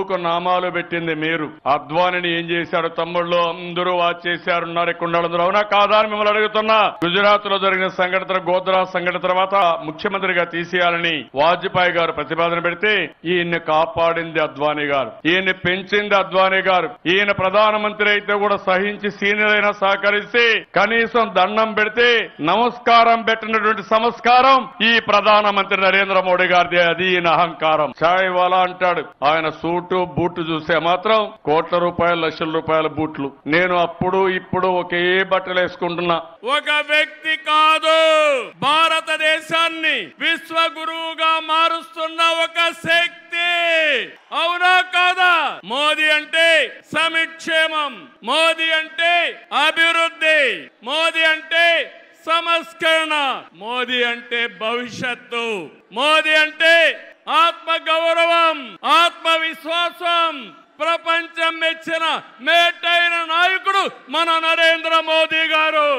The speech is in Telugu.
అప్పుకు నామాలు పెట్టింది మీరు. అద్వానిని ఏం చేశారు తమ్ముళ్ళు? అందరూ వాచ్ చేశారున్నారు కొండలందరూ. అవునా కాదా అని మిమ్మల్ని అడుగుతున్నా. గుజరాత్ లో జరిగిన సంఘటన, గోద్రా సంఘటన తర్వాత ముఖ్యమంత్రిగా తీసేయాలని వాజ్పేయి గారు ప్రతిపాదన పెడితే ఈయన్ని కాపాడింది అద్వానీ గారు, ఈయన్ని పెంచింది అద్వానీ గారు. ఈయన ప్రధానమంత్రి అయితే కూడా సహించి సీనియర్ అయినా సహకరిస్తే కనీసం దండం పెడితే నమస్కారం పెట్టినటువంటి సంస్కారం ఈ ప్రధానమంత్రి నరేంద్ర మోడీ గారిది. అది ఈయన అహంకారం. చాయ్ వాలా అంటాడు, ఆయన సూటు బూటు చూసే మాత్రం కోట్ల రూపాయలు, లక్షల రూపాయల బూట్లు. నేను అప్పుడు ఇప్పుడు ఒకే బట్టలు వేసుకుంటున్నా. ఒక వ్యక్తి కాదు, భారతదేశాన్ని విశ్వ గురువుగా మారుస్తున్న ఒక శక్తి. అవునా కాదా? మోదీ అంటే సంక్షేమం, మోదీ అంటే అభివృద్ధి, మోదీ అంటే సంస్కరణ, మోదీ అంటే భవిష్యత్తు, మోదీ అంటే ఆత్మ గౌరవం, ఆత్మవిశ్వాసం. ప్రపంచం మెచ్చిన మేటైన నాయకుడు మన నరేంద్ర మోదీ గారు.